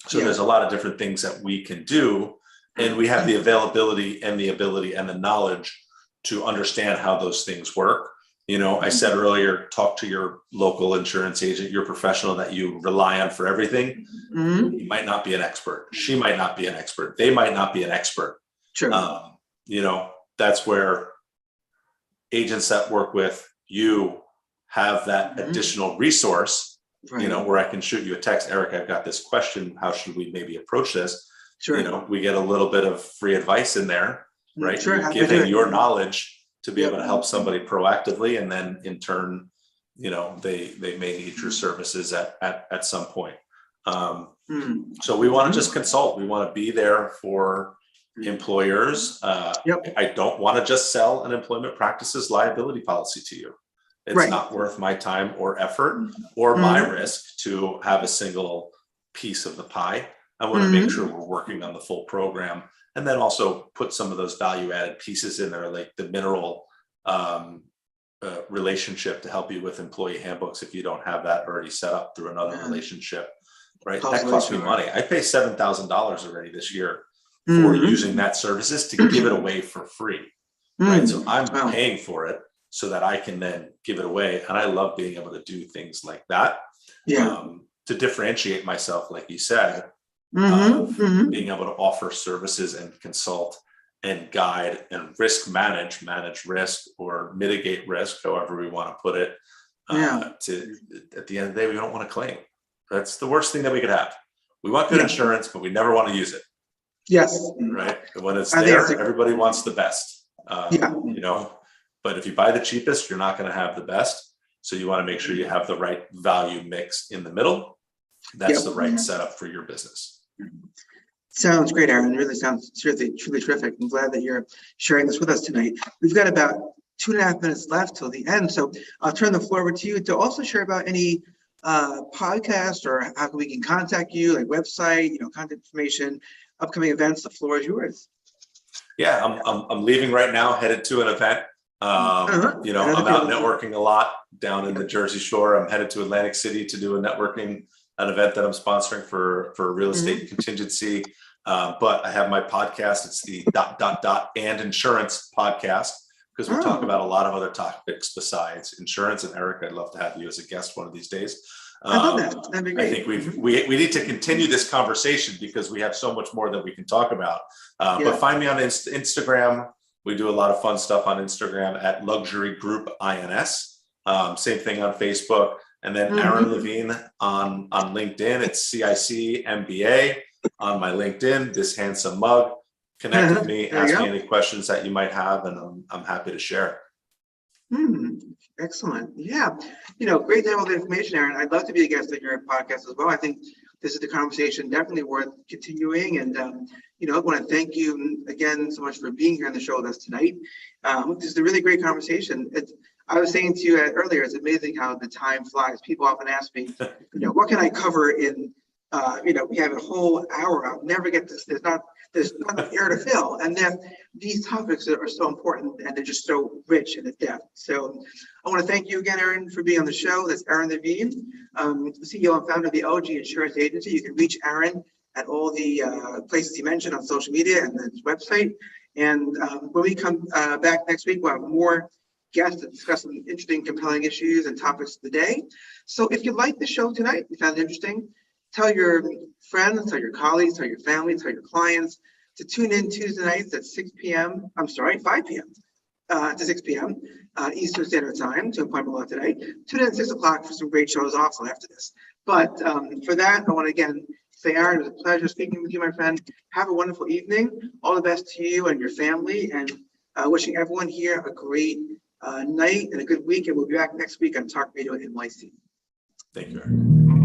So there's a lot of different things that we can do, and we have the availability and the ability and the knowledge to understand how those things work. I said earlier, talk to your local insurance agent, your professional that you rely on for everything. He might not be an expert. She might not be an expert. They might not be an expert. True. That's where agents that work with you have that additional resource, where I can shoot you a text, Eric, I've got this question. How should we maybe approach this? Sure. We get a little bit of free advice in there, right? Sure. You're giving your knowledge to be able to help somebody proactively, and then in turn, they may need your services at some point. So we want to just consult. We want to be there for employers. I don't want to just sell an employment practices liability policy to you. It's not worth my time or effort or my risk to have a single piece of the pie. I want to make sure we're working on the full program, and then also put some of those value added pieces in there, like the mineral relationship to help you with employee handbooks if you don't have that already set up through another relationship, right? That costs me money. I pay $7,000 already this year for using that services to give it away for free, right? So I'm paying for it so that I can then give it away. And I love being able to do things like that to differentiate myself, like you said, being able to offer services and consult and guide and manage risk or mitigate risk, however we want to put it. At the end of the day, we don't want to claim. That's the worst thing that we could have. We want good insurance, but we never want to use it. Yes. Right. When it's there, everybody wants the best. But if you buy the cheapest, you're not going to have the best. So you want to make sure you have the right value mix in the middle. That's the right setup for your business. Sounds great, Aaron. It really sounds truly terrific. I'm glad that you're sharing this with us tonight. We've got about 2.5 minutes left till the end. So I'll turn the floor over to you to also share about any podcast, or how we can contact you, like website, contact information, upcoming events? The floor is yours. Yeah, I'm leaving right now, headed to an event. I'm out networking a lot down in the Jersey Shore. I'm headed to Atlantic City to do an event that I'm sponsoring for real estate contingency. But I have my podcast. It's the ... and insurance podcast, because we talk about a lot of other topics besides insurance. And Eric, I'd love to have you as a guest one of these days. I love that. That'd be great. I think we need to continue this conversation because we have so much more that we can talk about. But find me on Instagram. We do a lot of fun stuff on Instagram at Luxury Group INS. Same thing on Facebook. And then Aaron Levine on LinkedIn. It's CIC MBA on my LinkedIn. This handsome mug. Connect with me. Ask me any questions that you might have, and I'm happy to share. Excellent. Yeah. Great to have all the information, Aaron. I'd love to be a guest on your podcast as well. I think this is the conversation definitely worth continuing. And, I want to thank you again so much for being here on the show with us tonight. This is a really great conversation. I was saying to you earlier, it's amazing how the time flies. People often ask me, what can I cover in, we have a whole hour. I'll never get this. There's not air to fill. And then these topics are so important, and they're just so rich in the depth. So I want to thank you again, Aaron, for being on the show. That's Aaron Levine, CEO and founder of the LG Insurance Agency. You can reach Aaron at all the places he mentioned on social media and his website. And when we come back next week, we'll have more guests to discuss some interesting, compelling issues and topics of the day. So if you like the show tonight, you found it interesting, tell your friends, tell your colleagues, tell your family, tell your clients to tune in Tuesday nights at 5 p.m. To 6 p.m. Eastern Standard Time to Employment Law Today. Tune in at 6 o'clock for some great shows also after this. But for that, I want to again say, Aaron, it was a pleasure speaking with you, my friend. Have a wonderful evening. All the best to you and your family, and wishing everyone here a great night and a good week. And we'll be back next week on Talk Radio NYC. Thank you, Aaron.